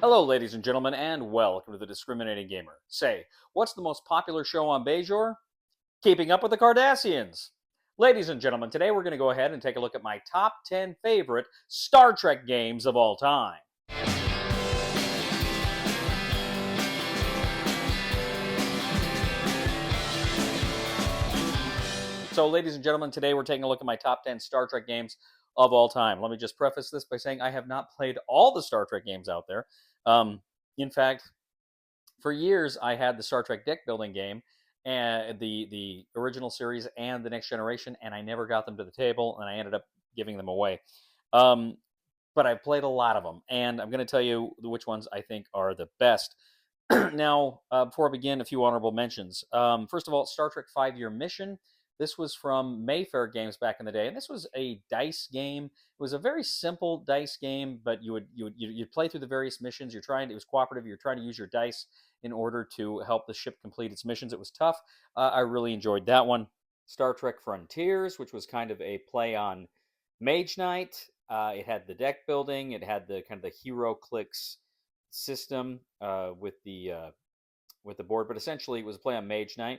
Hello, ladies and gentlemen, and welcome to the Discriminating Gamer. Say, what's the most popular show on Bejor? Keeping Up with the Cardassians. Ladies and gentlemen, today we're going to go ahead and take a look at my top 10 favorite Star Trek games of all time. So, ladies and gentlemen, today we're taking a look at my top 10 Star Trek games of all time. Let me just preface this by saying I have not played all the Star Trek games out there. In fact, for years I had the Star Trek deck building game and the original series and the Next Generation, and I never got them to the table, and I ended up giving them away. Um, but I've played a lot of them, and I'm going to tell you which ones I think are the best. Now, before I begin, a few honorable mentions. First of all, Star Trek 5-Year Mission. This was from Mayfair Games back in the day, and this was a dice game. It was a very simple dice game, but you'd play through the various missions. It was cooperative. You're trying to use your dice in order to help the ship complete its missions. It was tough. I really enjoyed that one. Star Trek Frontiers, which was kind of a play on Mage Knight. It had the deck building. It had the kind of the hero clicks system with the board, but essentially it was a play on Mage Knight.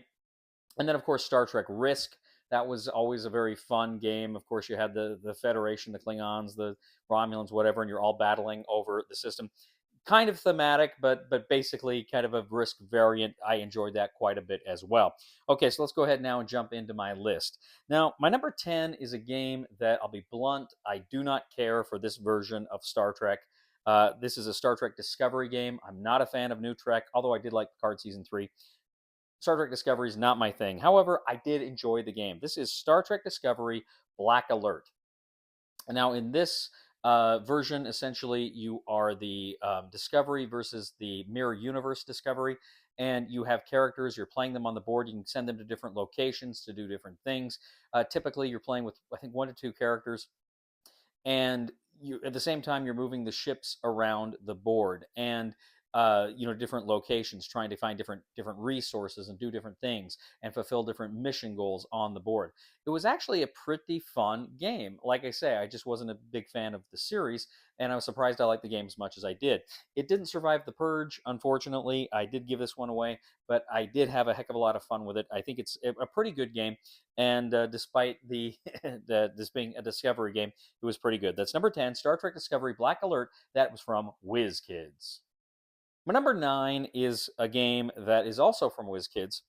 And then, of course, Star Trek Risk. That was always a very fun game. Of course, you had the Federation, the Klingons, the Romulans, whatever, and you're all battling over the system. Kind of thematic, but basically kind of a Risk variant. I enjoyed that quite a bit as well. Okay, so let's go ahead now and jump into my list. Now, my number 10 is a game that, I'll be blunt, I do not care for this version of Star Trek. This is a Star Trek Discovery game. I'm not a fan of New Trek, although I did like Picard Season 3. Star Trek Discovery is not my thing. However, I did enjoy the game. This is Star Trek Discovery Black Alert. And now, in this version, essentially, you are the Discovery versus the Mirror Universe Discovery. And you have characters, you're playing them on the board. You can send them to different locations to do different things. Typically, you're playing with, I think, 1 to 2 characters. And at the same time, you're moving the ships around the board. And different locations, trying to find different resources and do different things and fulfill different mission goals on the board. It was actually a pretty fun game. Like I say, I just wasn't a big fan of the series, and I was surprised I liked the game as much as I did. It didn't survive the purge, unfortunately. I did give this one away, but I did have a heck of a lot of fun with it. I think it's a pretty good game, and despite this being a Discovery game, it was pretty good. That's number 10, Star Trek Discovery Black Alert. That was from WizKids. My number 9 is a game that is also from WizKids,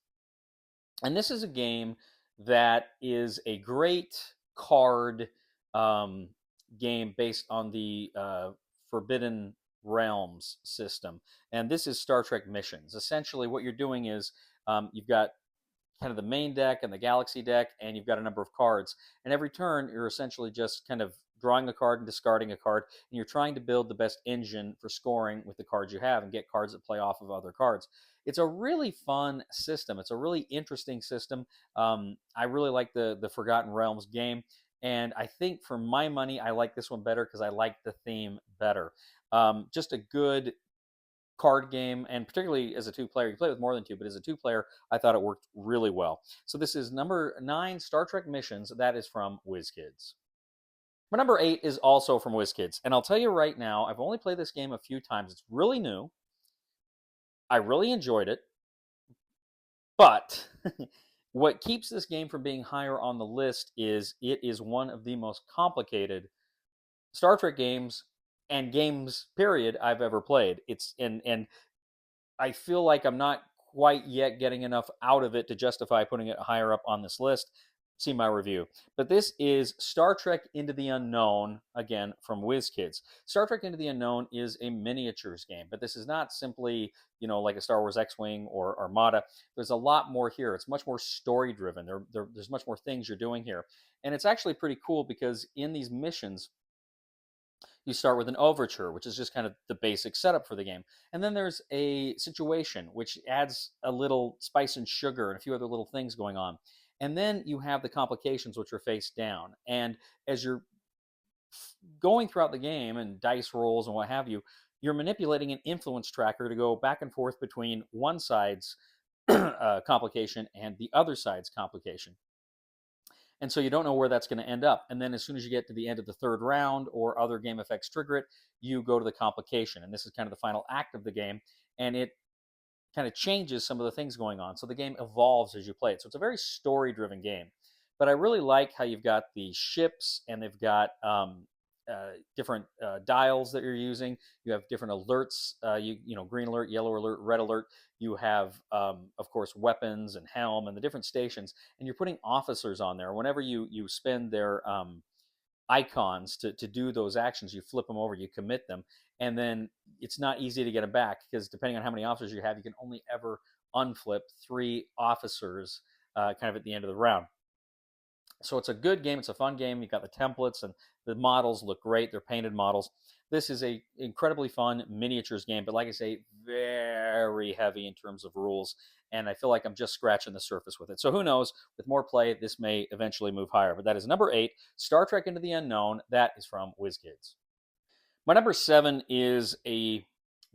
and this is a game that is a great card game based on the Forbidden Realms system, and this is Star Trek Missions. Essentially, what you're doing is you've got kind of the main deck and the galaxy deck, and you've got a number of cards. And every turn, you're essentially just kind of drawing a card and discarding a card, and you're trying to build the best engine for scoring with the cards you have and get cards that play off of other cards. It's a really fun system. It's a really interesting system. I really like the Forgotten Realms game, and I think for my money, I like this one better because I like the theme better. Just a good card game, and particularly as a 2-player, you play with more than 2, but as a 2-player, I thought it worked really well. So this is number 9, Star Trek Missions. That is from WizKids. My number 8 is also from WizKids, and I'll tell you right now, I've only played this game a few times. It's really new. I really enjoyed it, but what keeps this game from being higher on the list is it is one of the most complicated Star Trek games and games period I've ever played. It's and I feel like I'm not quite yet getting enough out of it to justify putting it higher up on this list. See my review. But this is Star Trek Into the Unknown, again, from WizKids. Star Trek Into the Unknown is a miniatures game, but this is not simply, like a Star Wars X-Wing or Armada. There's a lot more here. It's much more story-driven. There's much more things you're doing here. And it's actually pretty cool because in these missions, you start with an overture, which is just kind of the basic setup for the game. And then there's a situation, which adds a little spice and sugar and a few other little things going on. And then you have the complications, which are face down. And as you're going throughout the game and dice rolls and what have you, you're manipulating an influence tracker to go back and forth between one side's complication and the other side's complication. And so you don't know where that's going to end up. And then as soon as you get to the end of the third round or other game effects trigger it, you go to the complication. And this is kind of the final act of the game. And it kind of changes some of the things going on. So the game evolves as you play it. So it's a very story driven game. But I really like how you've got the ships and they've got different dials that you're using. You have different alerts. You know, green alert, yellow alert, red alert. You have, of course, weapons and helm and the different stations, and you're putting officers on there. Whenever you spend their icons to do those actions, you flip them over, you commit them, and then it's not easy to get them back because depending on how many officers you have, you can only ever unflip 3 officers kind of at the end of the round. So it's a good game. It's a fun game. You've got the templates and the models look great. They're painted models. This is a incredibly fun miniatures game, but like I say, very heavy in terms of rules. And I feel like I'm just scratching the surface with it. So who knows? With more play, this may eventually move higher. But that is number 8, Star Trek Into the Unknown. That is from WizKids. My number 7 is a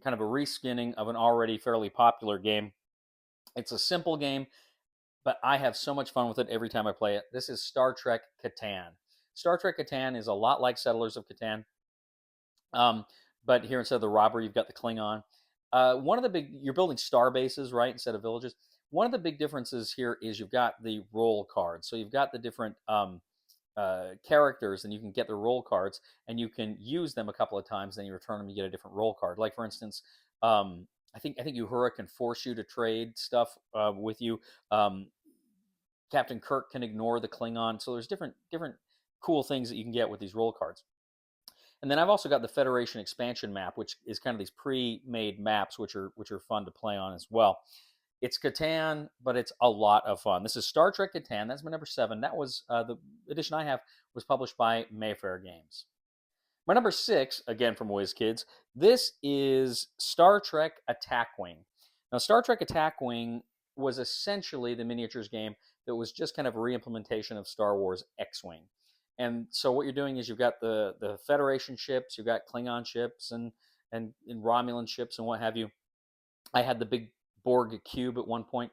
kind of a reskinning of an already fairly popular game. It's a simple game, but I have so much fun with it every time I play it. This is Star Trek Catan. Star Trek Catan is a lot like Settlers of Catan, but here instead of the robber, you've got the Klingon. One of the big, you're building star bases, right, instead of villages. One of the big differences here is you've got the role cards. So you've got the different characters, and you can get the role cards, and you can use them a couple of times. Then you return them, you get a different role card. Like for instance, I think Uhura can force you to trade stuff with you. Um, Captain Kirk can ignore the Klingon. So there's different cool things that you can get with these role cards. And then I've also got the Federation expansion map, which is kind of these pre-made maps, which are fun to play on as well. It's Catan, but it's a lot of fun. This is Star Trek Catan. That's my number 7. That was the edition I have was published by Mayfair Games. My number 6, again from WizKids, this is Star Trek Attack Wing. Now, Star Trek Attack Wing was essentially the miniatures game that was just kind of a reimplementation of Star Wars X-Wing. And so what you're doing is you've got the Federation ships, you've got Klingon ships and Romulan ships and what have you. I had the big Borg cube at one point.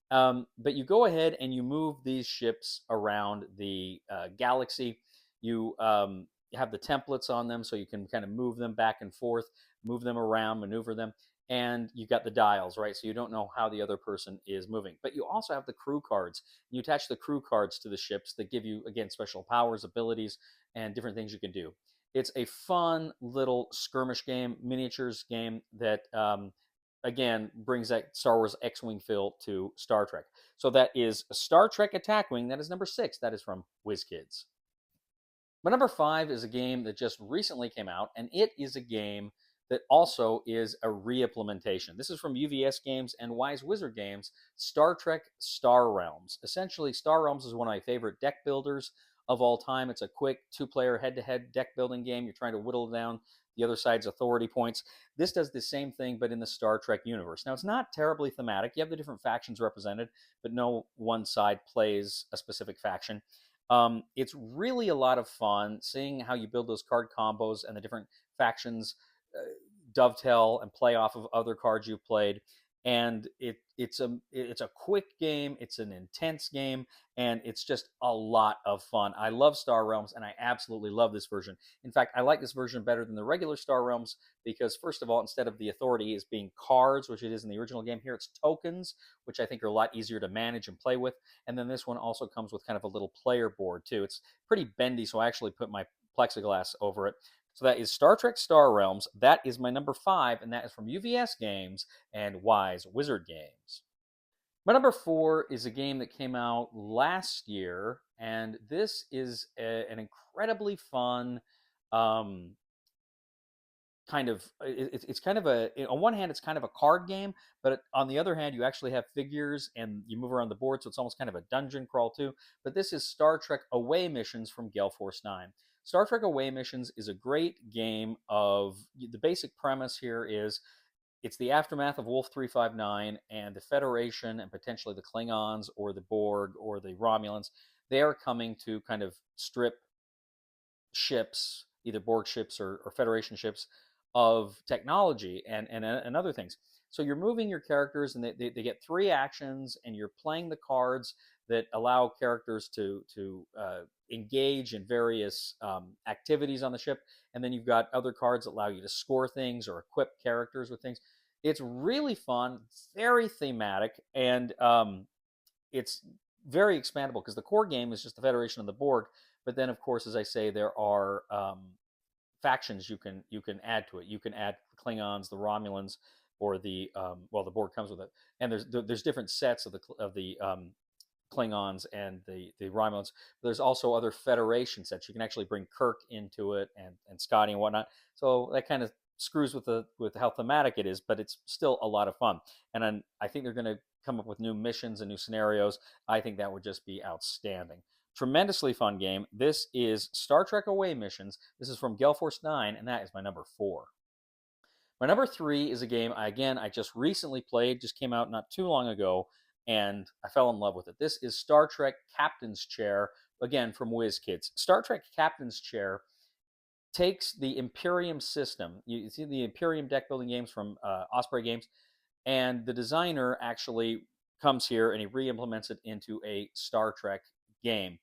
But you go ahead and you move these ships around the galaxy. You have the templates on them so you can kind of move them back and forth, move them around, maneuver them. And you got the dials, right? So you don't know how the other person is moving. But you also have the crew cards. You attach the crew cards to the ships that give you, again, special powers, abilities, and different things you can do. It's a fun little skirmish game, miniatures game that again brings that Star Wars X-Wing feel to Star Trek. So that is Star Trek Attack Wing. That is number 6. That is from WizKids. But number 5 is a game that just recently came out, and it is a game that also is a re-implementation. This is from UVS Games and Wise Wizard Games, Star Trek Star Realms. Essentially, Star Realms is one of my favorite deck builders of all time. It's a quick 2-player head-to-head deck building game. You're trying to whittle down the other side's authority points. This does the same thing, but in the Star Trek universe. Now, it's not terribly thematic. You have the different factions represented, but no one side plays a specific faction. It's really a lot of fun seeing how you build those card combos and the different factions dovetail and play off of other cards you've played. And it's a quick game, it's an intense game, and it's just a lot of fun. I love Star Realms, and I absolutely love this version. In fact, I like this version better than the regular Star Realms because, first of all, instead of the authority as being cards, which it is in the original game, here it's tokens, which I think are a lot easier to manage and play with. And then this one also comes with kind of a little player board too. It's pretty bendy, so I actually put my plexiglass over it. So that is Star Trek Star Realms. That is my number 5, and that is from UVS Games and Wise Wizard Games. My number 4 is a game that came out last year, and this is an incredibly fun it's kind of on one hand it's kind of a card game, but on the other hand you actually have figures and you move around the board, so it's almost kind of a dungeon crawl too. But this is Star Trek Away Missions from Gale Force 9. Star Trek Away Missions is a great game of the basic premise here is it's the aftermath of Wolf 359 and the Federation and potentially the Klingons or the Borg or the Romulans. They are coming to kind of strip ships, either Borg ships or Federation ships, of technology and other things. So you're moving your characters, and they get 3 actions, and you're playing the cards that allow characters to engage in various activities on the ship, and then you've got other cards that allow you to score things or equip characters with things. It's really fun, very thematic, and it's very expandable because the core game is just the Federation and the Borg. But then, of course, as I say, there are factions you can add to it. You can add the Klingons, the Romulans, or the well, the Borg comes with it, and there's different sets of the Klingons and the Romulans. There's also other Federation sets. You can actually bring Kirk into it and Scotty and whatnot. So that kind of screws with how thematic it is, but it's still a lot of fun. And I think they're going to come up with new missions and new scenarios. I think that would just be outstanding. Tremendously fun game. This is Star Trek Away Missions. This is from Gale Force 9, and that is my number 4. My number 3 is a game, I just recently played, just came out not too long ago, and I fell in love with it. This is Star Trek Captain's Chair, again, from WizKids. Star Trek Captain's Chair takes the Imperium system. You see the Imperium deck building games from Osprey Games, and the designer actually comes here and he re-implements it into a Star Trek game.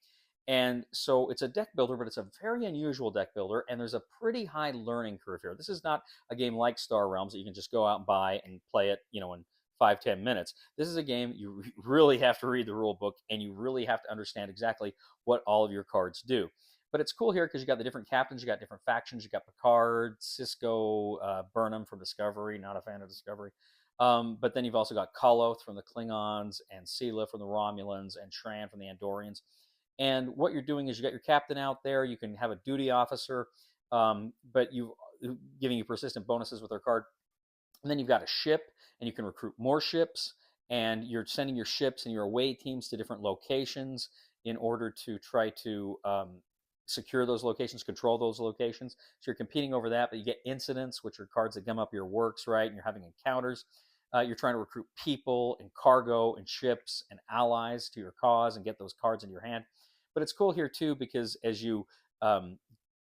And so it's a deck builder, but it's a very unusual deck builder, and there's a pretty high learning curve here. This is not a game like Star Realms that you can just go out and buy and play it, in 5-10 minutes. This is a game you really have to read the rule book, and you really have to understand exactly what all of your cards do. But it's cool here because you got the different captains, you got different factions, you got Picard, Cisco, Burnham from Discovery, not a fan of Discovery. But then you've also got Koloth from the Klingons, and Sela from the Romulans, and Shran from the Andorians. And what you're doing is you got your captain out there. You can have a duty officer, but you giving you persistent bonuses with their card. And then you've got a ship, and you can recruit more ships. And you're sending your ships and your away teams to different locations in order to try to secure those locations, control those locations. So you're competing over that, but you get incidents, which are cards that come up your works, right? And you're having encounters. You're trying to recruit people and cargo and ships and allies to your cause and get those cards in your hand. But it's cool here too because as you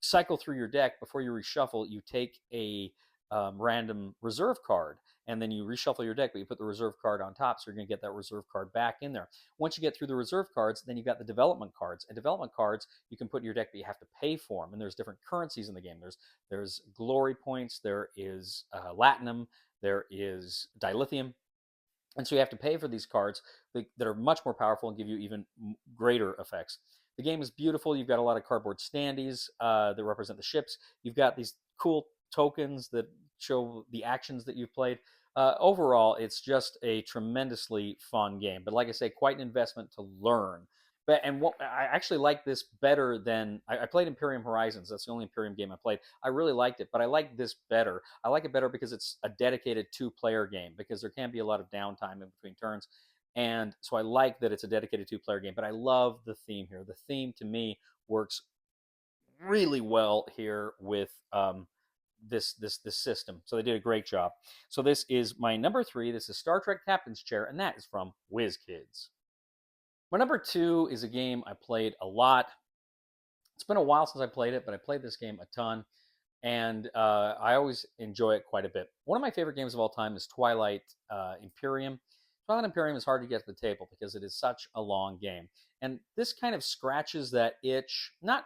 cycle through your deck, before you reshuffle, you take a random reserve card, and then you reshuffle your deck, but you put the reserve card on top, so you're going to get that reserve card back in there. Once you get through the reserve cards, then you've got the development cards. And development cards you can put in your deck, but you have to pay for them. And there's different currencies in the game. There's glory points, there is latinum, there is dilithium. And so you have to pay for these cards that are much more powerful and give you even greater effects. The game is beautiful. You've got a lot of cardboard standees that represent the ships. You've got these cool tokens that show the actions that you've played. Overall, it's just a tremendously fun game. But like I say, quite an investment to learn. And what I actually like this better than I played Imperium Horizons. That's the only Imperium game I played. I really liked it, but I like this better. I like it better because it's a dedicated 2-player game, because there can be a lot of downtime in between turns. And so I like that it's a dedicated 2-player game, but I love the theme here. The theme to me works really well here with this system. So they did a great job. So this is my number 3. This is Star Trek Captain's Chair, and that is from WizKids. My number 2 is a game I played a lot. It's been a while since I played it, but I played this game a ton, and I always enjoy it quite a bit. One of my favorite games of all time is Twilight Imperium. Twilight Imperium is hard to get to the table because it is such a long game. And this kind of scratches that itch, not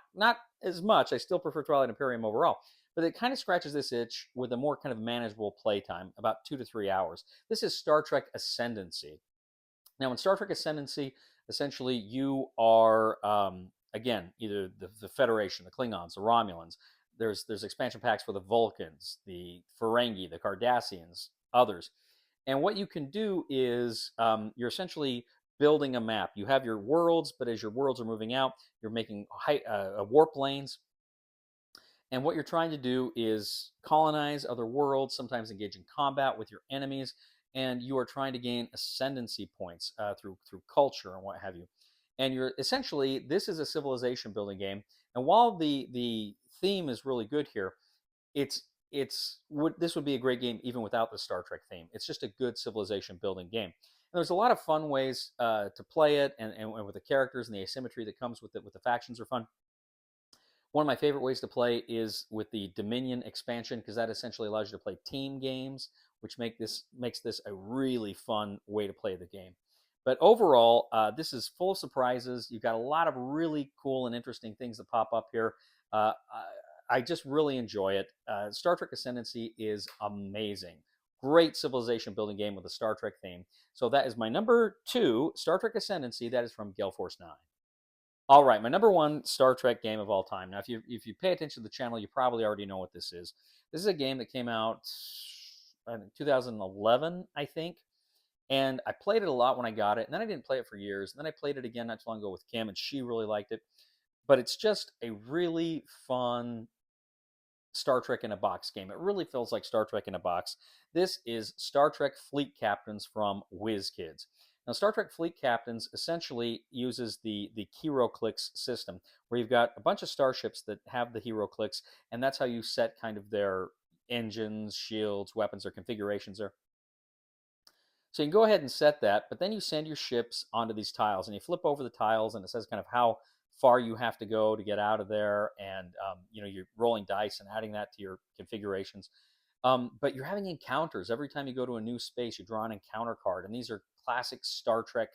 as much. I still prefer Twilight Imperium overall, but it kind of scratches this itch with a more kind of manageable playtime, about 2 to 3 hours. This is Star Trek Ascendancy. Now, in Star Trek Ascendancy, essentially you are, again, either the Federation, the Klingons, the Romulans. There's expansion packs for the Vulcans, the Ferengi, the Cardassians, others. And what you can do is you're essentially building a map. You have your worlds, but as your worlds are moving out, you're making warp lanes. And what you're trying to do is colonize other worlds, sometimes engage in combat with your enemies, and you are trying to gain ascendancy points through culture and what have you. And you're essentially, this is a civilization building game. And while the theme is really good here, this would be a great game even without the Star Trek theme. It's just a good civilization building game. And there's a lot of fun ways to play it, and with the characters and the asymmetry that comes with it, with the factions are fun. One of my favorite ways to play is with the Dominion expansion, because that essentially allows you to play team games, which makes this a really fun way to play the game. But overall, this is full of surprises. You've got a lot of really cool and interesting things that pop up here. I just really enjoy it. Star Trek Ascendancy is amazing. Great civilization building game with a Star Trek theme. So that is my number 2, Star Trek Ascendancy. That is from Gale Force 9. All right, my number 1 Star Trek game of all time. Now, if you pay attention to the channel, you probably already know what this is. This is a game that came out in 2011, I think. And I played it a lot when I got it, and then I didn't play it for years. And then I played it again not too long ago with Kim, and she really liked it. But it's just a really fun Star Trek in a box game. It really feels like Star Trek in a box. This is Star Trek Fleet Captains from WizKids. Now, Star Trek Fleet Captains essentially uses the hero clicks system, where you've got a bunch of starships that have the hero clicks, and that's how you set kind of their engines, shields, weapons, or configurations there. So you can go ahead and set that, but then you send your ships onto these tiles, and you flip over the tiles, and it says kind of how far you have to go to get out of there, and you're rolling dice and adding that to your configurations. But you're having encounters every time you go to a new space. You draw an encounter card, and these are classic Star Trek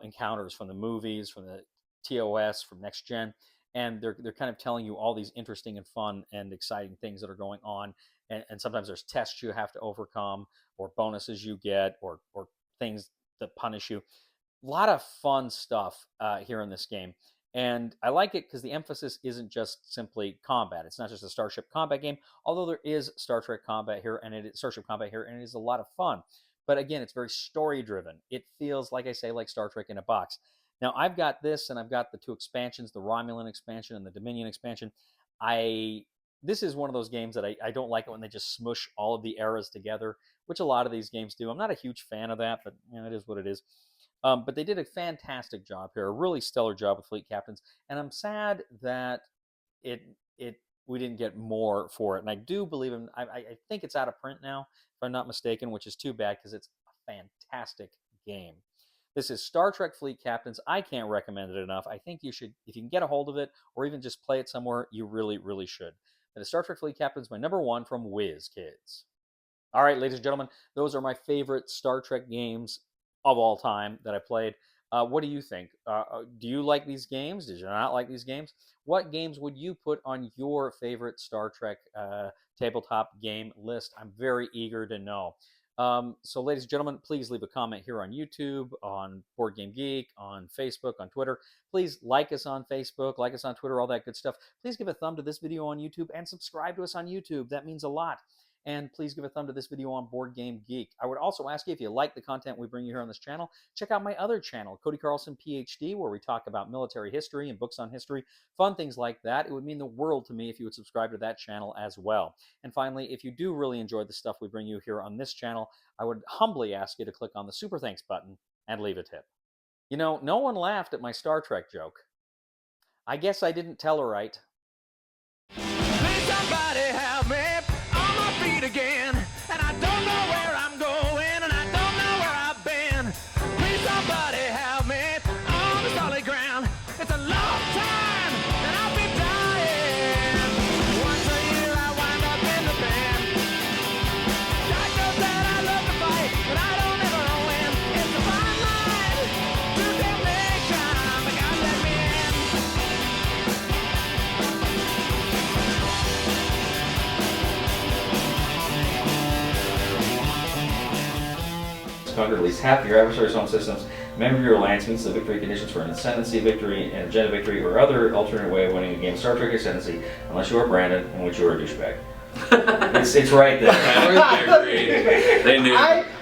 encounters from the movies, from the TOS, from Next Gen, and they're kind of telling you all these interesting and fun and exciting things that are going on. And sometimes there's tests you have to overcome, or bonuses you get, or things that punish you. A lot of fun stuff here in this game. And I like it because the emphasis isn't just simply combat. It's not just a Starship combat game, although there is Star Trek combat here, and it is Starship combat here, and it is a lot of fun. But again, it's very story-driven. It feels, like I say, like Star Trek in a box. Now, I've got this, and I've got the 2 expansions, the Romulan expansion and the Dominion expansion. This is one of those games that I don't like it when they just smush all of the eras together, which a lot of these games do. I'm not a huge fan of that, but it is what it is. But they did a fantastic job here, a really stellar job with Fleet Captains, and I'm sad that we didn't get more for it. And I do believe I think it's out of print now, if I'm not mistaken, which is too bad because it's a fantastic game. This is Star Trek Fleet Captains. I can't recommend it enough. I think you should, if you can get a hold of it, or even just play it somewhere, you really, really should. That is Star Trek Fleet Captains, my number 1 from WizKids. All right, ladies and gentlemen, those are my favorite Star Trek games of all time that I played. What do you think? Do you like these games? Did you not like these games? What games would you put on your favorite Star Trek tabletop game list? I'm very eager to know. So, ladies and gentlemen, please leave a comment here on YouTube, on Board Game Geek, on Facebook, on Twitter. Please like us on Facebook, like us on Twitter, all that good stuff. Please give a thumb to this video on YouTube and subscribe to us on YouTube. That means a lot. And please give a thumb to this video on Board Game Geek. I would also ask you, if you like the content we bring you here on this channel, check out my other channel, Cody Carlson, PhD, where we talk about military history and books on history, fun things like that. It would mean the world to me if you would subscribe to that channel as well. And finally, if you do really enjoy the stuff we bring you here on this channel, I would humbly ask you to click on the Super Thanks button and leave a tip. You know, no one laughed at my Star Trek joke. I guess I didn't tell her right. Please somebody help me on my feet again, and I don't know where I'm going, and I don't know where I've been. Please somebody help me on the solid ground. It's a long time, and I'll be dying. Once a year I wind up in the band. God knows that I love to fight, but I don't ever win. It's a fine line to damnation, but God let me in. Conquer at least half your adversary's home systems. Member of your alliance meets the victory conditions for an Ascendancy victory, an agenda victory, or other alternate way of winning a game of Star Trek Ascendancy, unless you are Brandon, in which you are a douchebag. it's right there. They knew.